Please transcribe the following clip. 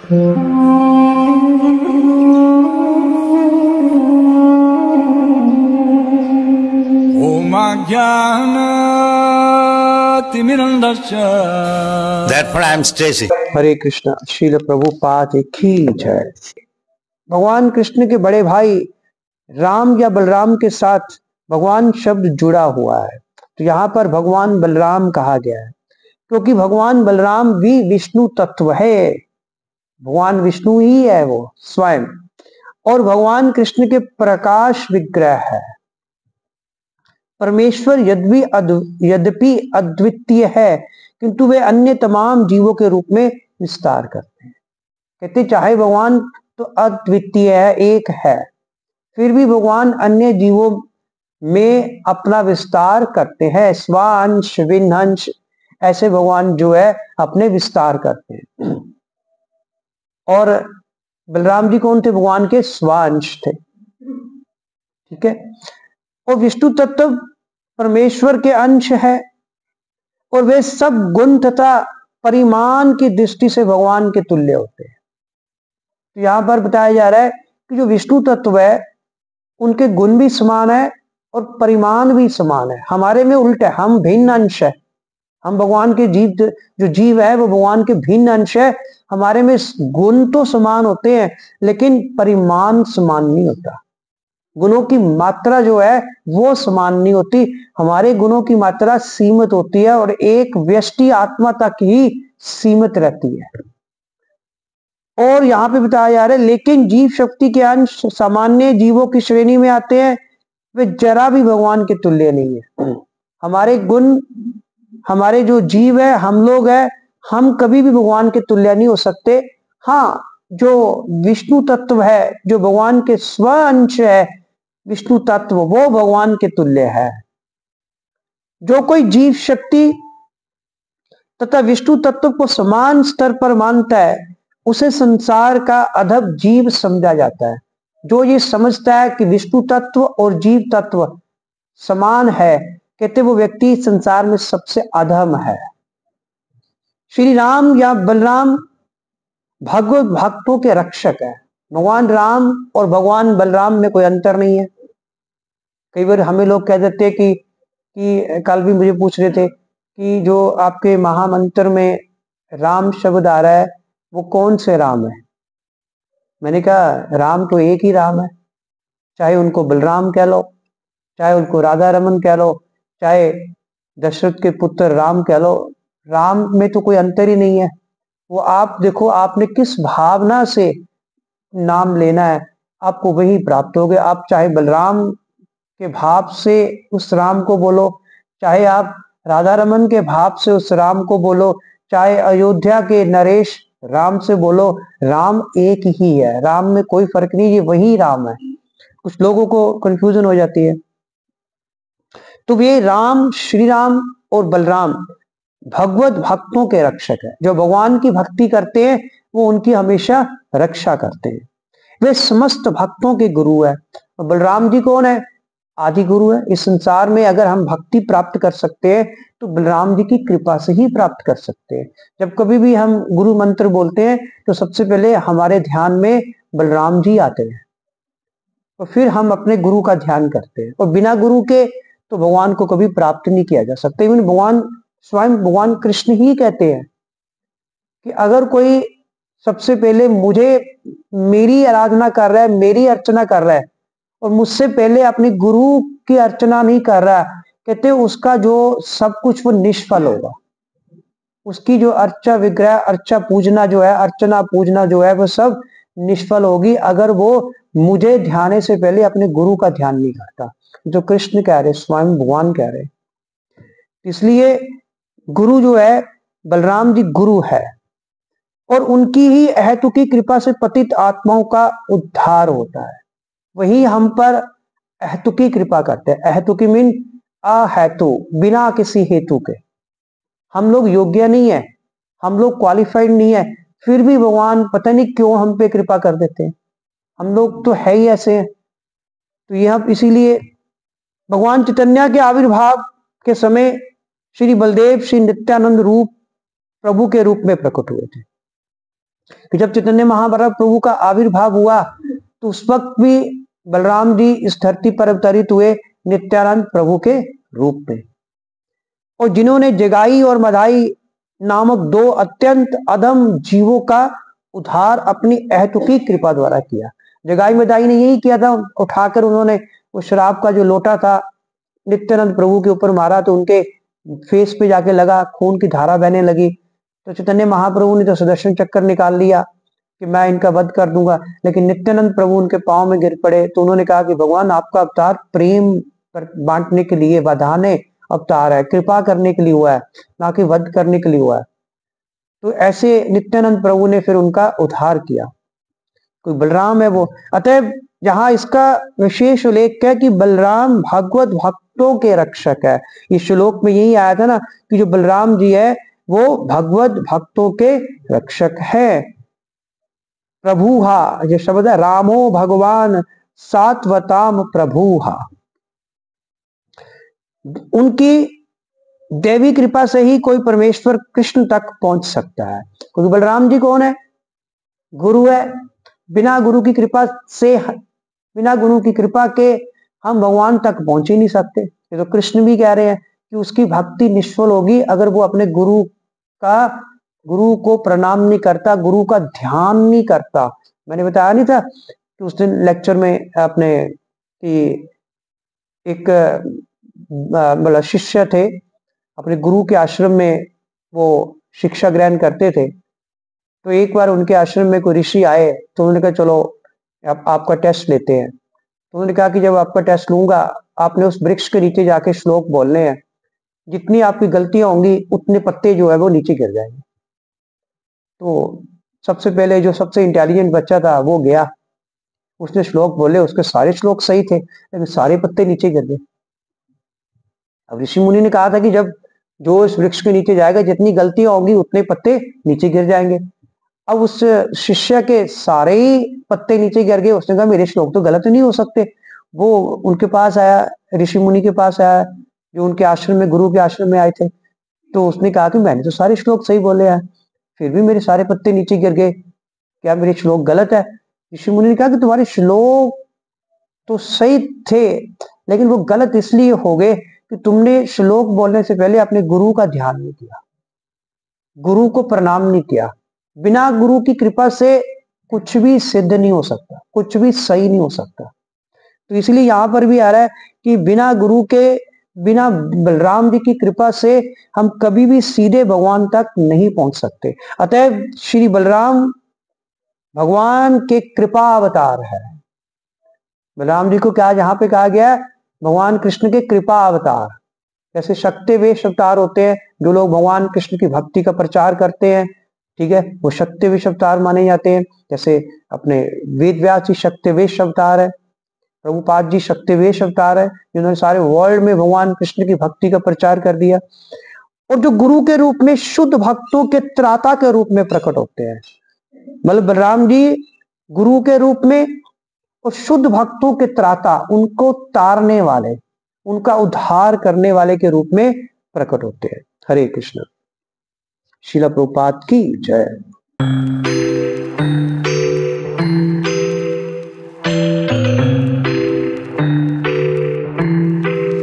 Therefore I am stressing. हरे कृष्णा। श्रील प्रभुपाद की जय। भगवान कृष्ण के बड़े भाई राम या बलराम के साथ भगवान शब्द जुड़ा हुआ है, तो यहाँ पर भगवान बलराम कहा गया है क्योंकि भगवान बलराम भी विष्णु तत्व है। भगवान विष्णु ही है वो स्वयं, और भगवान कृष्ण के प्रकाश विग्रह है। परमेश्वर यद्यपि अद्वितीय है, किंतु वे अन्य तमाम जीवों के रूप में विस्तार करते हैं। कहते चाहे भगवान तो अद्वितीय है, एक है, फिर भी भगवान अन्य जीवों में अपना विस्तार करते हैं। स्वांश विन्हंश ऐसे भगवान जो है अपने विस्तार करते हैं। और बलराम जी कौन थे? भगवान के स्वांश थे। ठीक है। और विष्णु तत्व परमेश्वर के अंश है, और वे सब गुण तथा परिमाण की दृष्टि से भगवान के तुल्य होते हैं। तो यहां पर बताया जा रहा है कि जो विष्णु तत्व है उनके गुण भी समान है और परिमाण भी समान है। हमारे में उल्ट है, हम भिन्न अंश है। हम भगवान के जो जीव है वो भगवान के भिन्न अंश है। हमारे में गुण तो समान होते हैं लेकिन परिमाण समान नहीं होता। गुणों की मात्रा जो है वो समान नहीं होती। हमारे गुणों की मात्रा सीमित होती है और एक व्यष्टि आत्मा तक ही सीमित रहती है। और यहाँ पे बताया जा रहा है लेकिन जीव शक्ति के अंश सामान्य जीवों की श्रेणी में आते हैं, वे जरा भी भगवान के तुल्य नहीं है। हमारे गुण, हमारे जो जीव है, हम लोग है, हम कभी भी भगवान के तुल्य नहीं हो सकते। हाँ, जो विष्णु तत्व है, जो भगवान के स्व अंश है, विष्णु तत्व, वो भगवान के तुल्य है। जो कोई जीव शक्ति तथा विष्णु तत्व को समान स्तर पर मानता है उसे संसार का अधम जीव समझा जाता है। जो ये समझता है कि विष्णु तत्व और जीव तत्व समान है, कहते वो व्यक्ति संसार में सबसे अधम है। श्री राम या बलराम भगवत भक्तों के रक्षक है। भगवान राम और भगवान बलराम में कोई अंतर नहीं है। कई बार हमें लोग कह देते कि कल भी मुझे पूछ रहे थे कि जो आपके महामंत्र में राम शब्द आ रहा है वो कौन से राम है? मैंने कहा राम तो एक ही राम है, चाहे उनको बलराम कह लो, चाहे उनको राधा रमन कह लो, चाहे दशरथ के पुत्र राम कह लो, राम में तो कोई अंतर ही नहीं है। वो आप देखो आपने किस भावना से नाम लेना है, आपको वही प्राप्त होगा। आप चाहे बलराम के भाव से उस राम को बोलो, चाहे आप राधा रमन के भाव से उस राम को बोलो, चाहे अयोध्या के नरेश राम से बोलो, राम एक ही है। राम में कोई फर्क नहीं, ये वही राम है। कुछ लोगों को कंफ्यूजन हो जाती है। तो ये राम, श्री राम और बलराम भगवत भक्तों के रक्षक है। जो भगवान की भक्ति करते हैं वो उनकी हमेशा रक्षा करते हैं। वे समस्त भक्तों के गुरु है। बलराम जी कौन है? आदि गुरु है। इस संसार में अगर हम भक्ति प्राप्त कर सकते हैं तो बलराम जी की कृपा से ही प्राप्त कर सकते हैं। जब कभी भी हम गुरु मंत्र बोलते हैं तो सबसे पहले हमारे ध्यान में बलराम जी आते हैं और फिर हम अपने गुरु का ध्यान करते हैं। और बिना गुरु के तो भगवान को कभी प्राप्त नहीं किया जा सकता। इवन भगवान स्वयं भगवान कृष्ण ही कहते हैं कि अगर कोई सबसे पहले मेरी आराधना कर रहा है, मेरी अर्चना कर रहा है और मुझसे पहले अपने गुरु की अर्चना नहीं कर रहा, कहते उसका जो सब कुछ वो निष्फल होगा। उसकी जो अर्चा विग्रह, अर्चा पूजना जो है, अर्चना पूजना जो है वो सब निष्फल होगी अगर वो मुझे ध्यान से पहले अपने गुरु का ध्यान नहीं करता। जो कृष्ण कह रहे, स्वयं भगवान कह रहे। इसलिए गुरु जो है, बलराम जी गुरु है और उनकी ही अहेतुकी कृपा से पतित आत्माओं का उद्धार होता है। वही हम पर अहेतुकी कृपा करते हैं। अहेतुकी मीन अहेतु, बिना किसी हेतु के। हम लोग योग्य नहीं है, हम लोग क्वालिफाइड नहीं है, फिर भी भगवान पता नहीं क्यों हम पे कृपा कर देते हैं। हम लोग तो है ही ऐसे हैं। तो यह इसीलिए भगवान चैतन्य के आविर्भाव के समय श्री बलदेव श्री नित्यानंद रूप प्रभु के रूप में प्रकट हुए थे। कि जब चैतन्य महाप्रभु का आविर्भाव हुआ तो उस वक्त भी बलराम जी इस धरती पर अवतरित हुए नित्यानंद प्रभु के रूप में, और जिन्होंने जगाई और मधाई नामक दो अत्यंत अधम जीवों का उद्धार अपनी अहेतुकी कृपा द्वारा किया। जगाई मधाई ने यही किया था, उठाकर उन्होंने वो शराब का जो लोटा था नित्यानंद प्रभु के ऊपर मारा तो उनके फेस पे जाके लगा, खून की धारा बहने लगी। तो चैतन्य महाप्रभु ने तो सुदर्शन चक्कर निकाल लिया कि मैं इनका वध कर दूंगा, लेकिन नित्यानंद प्रभु उनके पांव में गिर पड़े। तो उन्होंने कहा कि भगवान आपका अवतार प्रेम पर बांटने के लिए बधाने अवतार है, कृपा करने के लिए हुआ है, ना कि वध करने के लिए हुआ है। तो ऐसे नित्यानंद प्रभु ने फिर उनका उद्धार किया। कोई बलराम है वो। अतः जहां इसका विशेष उल्लेख है कि बलराम भागवत भक्तों के रक्षक है, इस श्लोक में यही आया था ना कि जो बलराम जी है वो भगवत भक्तों के रक्षक है। प्रभुहा, ये शब्द है, रामो भगवान सात्वताम प्रभुहा। उनकी देवी कृपा से ही कोई परमेश्वर कृष्ण तक पहुंच सकता है, क्योंकि बलराम जी कौन है? गुरु है। बिना गुरु की कृपा से, बिना गुरु की कृपा के हम भगवान तक पहुंच ही नहीं सकते। ये तो कृष्ण भी कह रहे हैं कि उसकी भक्ति निष्फल होगी अगर वो अपने गुरु को प्रणाम नहीं करता, गुरु का ध्यान नहीं करता। मैंने बताया नहीं था कि उस दिन लेक्चर में अपने कि एक मतलब शिष्य थे, अपने गुरु के आश्रम में वो शिक्षा ग्रहण करते थे। तो एक बार उनके आश्रम में कोई ऋषि आए तो उन्होंने कहा चलो आपका टेस्ट लेते हैं। तो उन्होंने कहा कि जब आपका टेस्ट लूंगा आपने उस वृक्ष के नीचे जाके श्लोक बोलने हैं, जितनी आपकी गलतियां होंगी उतने पत्ते जो है वो नीचे गिर जाएंगे। तो सबसे पहले जो सबसे इंटेलिजेंट बच्चा था वो गया, उसने श्लोक बोले, उसके सारे श्लोक सही थे लेकिन सारे पत्ते नीचे गिर गए। अब ऋषि मुनि ने कहा था कि जब जो इस वृक्ष के नीचे जाएगा जितनी गलतियां होंगी उतने पत्ते नीचे गिर जाएंगे। अब उस शिष्य के सारे ही पत्ते नीचे गिर गए। उसने कहा मेरे श्लोक तो गलत नहीं हो सकते। वो उनके पास आया, ऋषि मुनि के पास आया जो उनके आश्रम में, गुरु के आश्रम में आए थे। तो उसने कहा कि मैंने तो सारे श्लोक सही बोले हैं, फिर भी मेरे सारे पत्ते नीचे गिर गए, क्या मेरे श्लोक गलत है? ऋषि मुनि ने कहा कि तुम्हारे श्लोक तो सही थे लेकिन वो गलत इसलिए हो गए कि तुमने श्लोक बोलने से पहले अपने गुरु का ध्यान नहीं किया, गुरु को प्रणाम नहीं किया। बिना गुरु की कृपा से कुछ भी सिद्ध नहीं हो सकता, कुछ भी सही नहीं हो सकता। तो इसलिए यहां पर भी आ रहा है कि बिना गुरु के, बिना बलराम जी की कृपा से हम कभी भी सीधे भगवान तक नहीं पहुंच सकते। अतः श्री बलराम भगवान के कृपा अवतार है। बलराम जी को क्या जहां पे कहा गया है? भगवान कृष्ण के कृपा अवतार। जैसे शक्तिवेश अवतार होते हैं, जो लोग भगवान कृष्ण की भक्ति का प्रचार करते हैं, ठीक है, वो शक्तिवेश अवतार माने जाते हैं। जैसे अपने वेद व्यास जी शक्तिवेश अवतार है, प्रभुपाद जी शक्तिवेश अवतार है, जिन्होंने सारे वर्ल्ड में भगवान कृष्ण की भक्ति का प्रचार कर दिया। और जो गुरु के रूप में शुद्ध भक्तों के त्राता के रूप में प्रकट होते हैं, मतलब बलराम जी गुरु के रूप में और शुद्ध भक्तों के त्राता, उनको तारने वाले, उनका उद्धार करने वाले के रूप में प्रकट होते हैं। हरे कृष्ण। श्रील प्रभुपाद की जय।